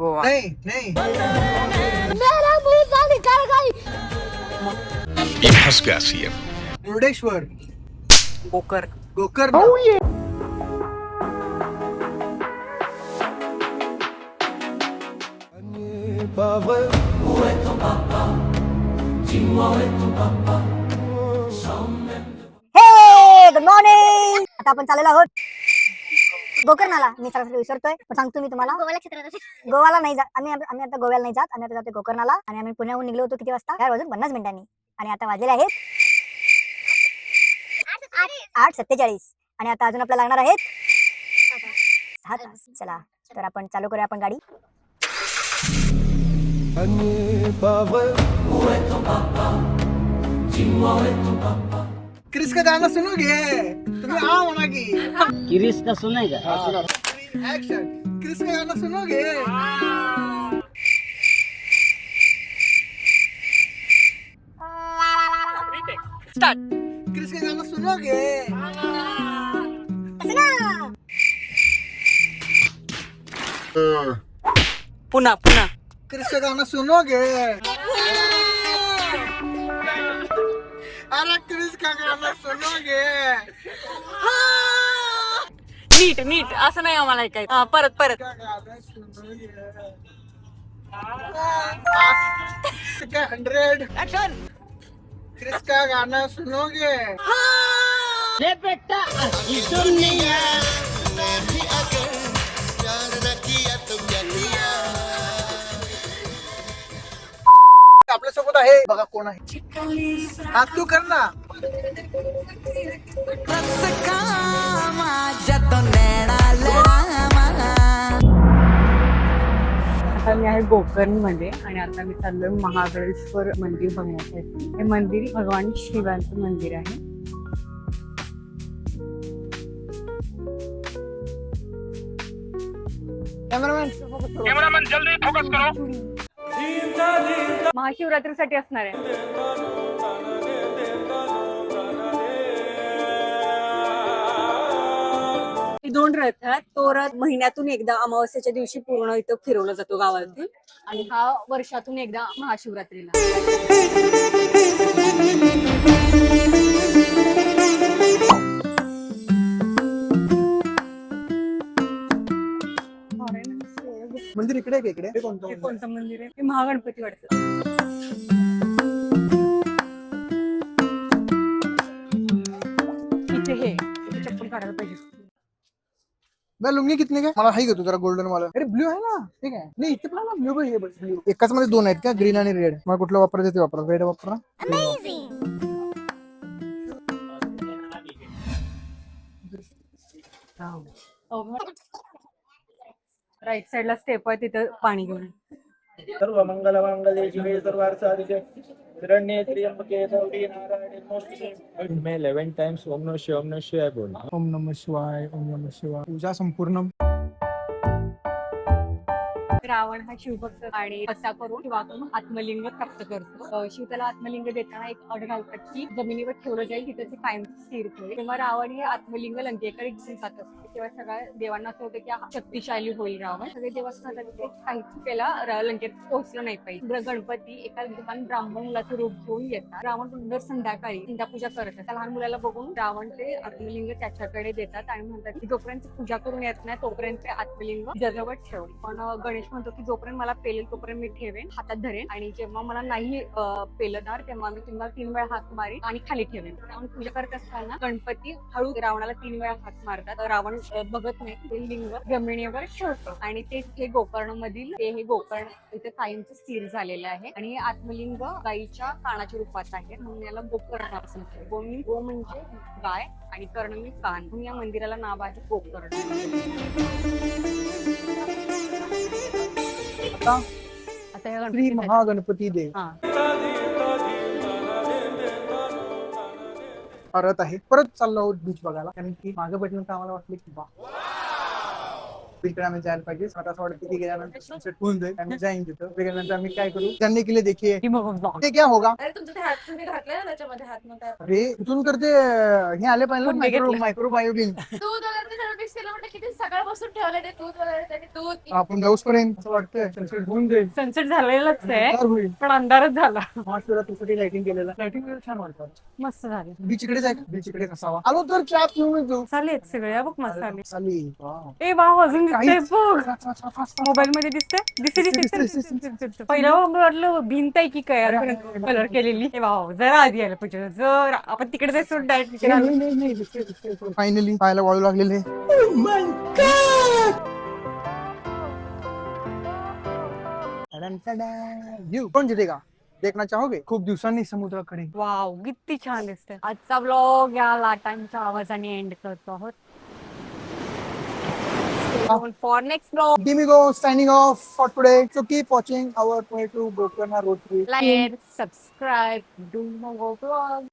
गोवा. नहीं मेरा मुंह से निकल गई. ये फंस गया सीएम. मुर्डेश्वर. गोकर. गोकर्ण. Good morning. आता आपण चाललेलो आहोत गोकर्णाला. मी सरासरी विसरतोय पण सांगतो मी तुम्हाला. गोवाला नाही जात आम्ही. आता गोव्याला नाही जात. आम्ही आता जातो गोकर्णाला. आणि आम्ही पुण्याहून निघलो होतो किती वाजता? 4:50 मिनिटांनी. आणि आता वाजलेले आहेत 8:47. आणि आता अजून आपल्याला लागणार आहेत 6 तास. चला तर आपण चालू करूया आपण गाडी. क्रिस का गाना सुनोगे? तुम्ही आ म्हणा की. किरीस का सुनेगा? एक्शन. क्रिस का गाना सुनोगे? स्टार्ट. क्रिस का गाना सुनोगे? पुन्हा पुन्हा. क्रिस का गाना सुनोगे? अरे क्रिस का गाना सुनोगे? नीट नीट असं नाही आम्हाला ऐकायचं. हा, परत परत. का गाना सुनोगे? 100. ऍक्शन. क्रिस का गाना सुनोगे? ले बेटा अशी दुनिया. आपल्या सोबत आहे बघा कोण आहे. हा तू कर ना. आता मी आहे गोकर्ण मध्ये आणि आता मी चाललोय महाबळेश्वर मंदिर बघण्यासाठी. हे मंदिर भगवान शिवांचं मंदिर आहे. कैमरामैन जल्दी फोकस करो. महाशिवरात्रीसाठी असणार आहे. दोन रथ आहेत. तो रथ महिन्यातून एकदा अमावस्येच्या दिवशी पूर्ण इथं फिरवला जातो गावातून. आणि हा वर्षातून एकदा महाशिवरात्रीला. मंदिर इकडे आहे का इकडे? कोणतं हे मंदिर? कोणतं मंदिर आहे? हे महागणपती वाटतं. इथे हे इथे चप्पल काढायला पाहिजे. मैं लुंगी कितने का? मला हाई घेतो जरा गोल्डन वाला. अरे ब्ल्यू आहे ना. ठीक आहे. नाही इथे पण ना ब्ल्यू हे ब्ल्यू. एकाच मध्ये दोन आहेत का? ग्रीन आणि रेड. मला कुठलं वापरायचं ते वापरा. रेड वापरा. राईट साइडला स्टेप आहे तिथं पाणी घेऊन. सर्व मंगल मांगल्ये शिवे सर्वार्थसाधिके शरण्ये त्र्यंबके गौरी नारायणी नमोस्तुते. मैं 11 टाइम्स ओम नमः शिवाय बोलना. ओम नमः शिवाय. ओम नमः शिवाय. पूजा संपूर्ण. रावण हा शिवभक्त आणि असा करून शिवाकडून आत्मलिंग प्राप्त करतो. शिव त्याला आत्मलिंग देताना एक अट घालतात की जमिनीवर ठेवलं जाईल तिथे ते कायम स्थिर होईल. तेव्हा रावण हे आत्मलिंग लंकेकडे घेऊन जात असते. तेव्हा सगळ्या देवांना असं होतं की हा शक्तिशाली होईल रावण. सगळे देव असं काहीच त्याला लंकेत पोहोचलं नाही पाहिजे. गणपती एका दुकान ब्राह्मण मुलाचं रूप घेऊन येतात. रावण दर संध्याकाळी चिंता पूजा करत असतात. लहान मुलाला बघून रावण ते आत्मलिंग त्याच्याकडे देतात आणि म्हणतात की जोपर्यंत पूजा करून येत नाही तोपर्यंत ते आत्मलिंग जवळ ठेव. पण गणेश म्हणतो की जोपर्यंत मला पेलेल तोपर्यंत मी ठेवेन, हातात धरेन. आणि जेव्हा मला नाही पेलणार तेव्हा मी तुम्हाला 3 वेळा हात मारेन आणि खाली ठेवेन. रावण पूजा करत असताना गणपती हळू रावणाला 3 वेळा हात मारतात. रावण बघत नाही. ते लिंग जमिनीवर ठेवतो. आणि तेच हे गोकर्ण मधील हे गोकर्ण इथे कायमचं स्थिर झालेलं आहे. आणि हे आत्मलिंग गायीच्या कानाच्या रूपात आहे म्हणून याला गोकर्ण असं म्हणतात. गो म्हणजे गाय आणि कर्ण म्हणजे कान म्हणून या मंदिराला नाव आहे गोकर्ण. आता या श्री गणपती महागणपती देव. हा रथ आहे. परत चाललो आहोत बीच बघायला कारण की मागे भेटलं तर आम्हाला वाटलं की बा तिकडे आम्ही जायला पाहिजे आता असं वाटतं की गेल्यानंतर सनसेट होऊन जाईल आम्ही जाईन तिथं त्याच्यानंतर आम्ही काय करू त्यांनी केले देखिए ते क्या होगा अरे तुमचं ते हात तुम्ही घातलाय ना त्याच्यामध्ये हात मध्ये अरे इथून करते हे आले पाहिजे पुण्य घेतलं. मायक्रोबायोबिन दूध वगैरे ते सगळं मिक्स केलं म्हणजे किती सकाळपासून ठेवलंय ते दूध वगैरे त्याने दूध आपण जाऊस पर्यंत असं वाटतंय सनसेट होऊन जाईल सनसेट झालेलाच आहे अंधार होईल पण अंधारच झाला तुझ्यासाठी लाइटिंग केलेलं लाइटिंग छान वाटतं मस्त झाले बीच इकडे जाय बीच इकडे असावा आलो तर ट्रॅप घेऊन येतो चालेल सगळे बघ मसाले चाली ए वाव अजून दिसते काहीच- मोबाईल मध्ये दिसते दिसते दिसते, दिसते दिसते, दिसते पहिला वाटलं भिंत आहे की काय कलर केलेली ए वाव जरा आधी आलं पाहिजे जर आपण तिकडे जायचं डायरेक्ट फायनली पाहायला वाळू लागलेले व्यू कोण जितेगा देखना चाहोगे खूप दिवसांनी समुद्राकडे वाव किती छान दिसते आजचा ब्लॉग या लाटांच्या आवाजाने एंड करतो आहोत for next blog Dimigo signing off for today. So keep watching our 22 Gokarna road trip. Like subscribe do more blog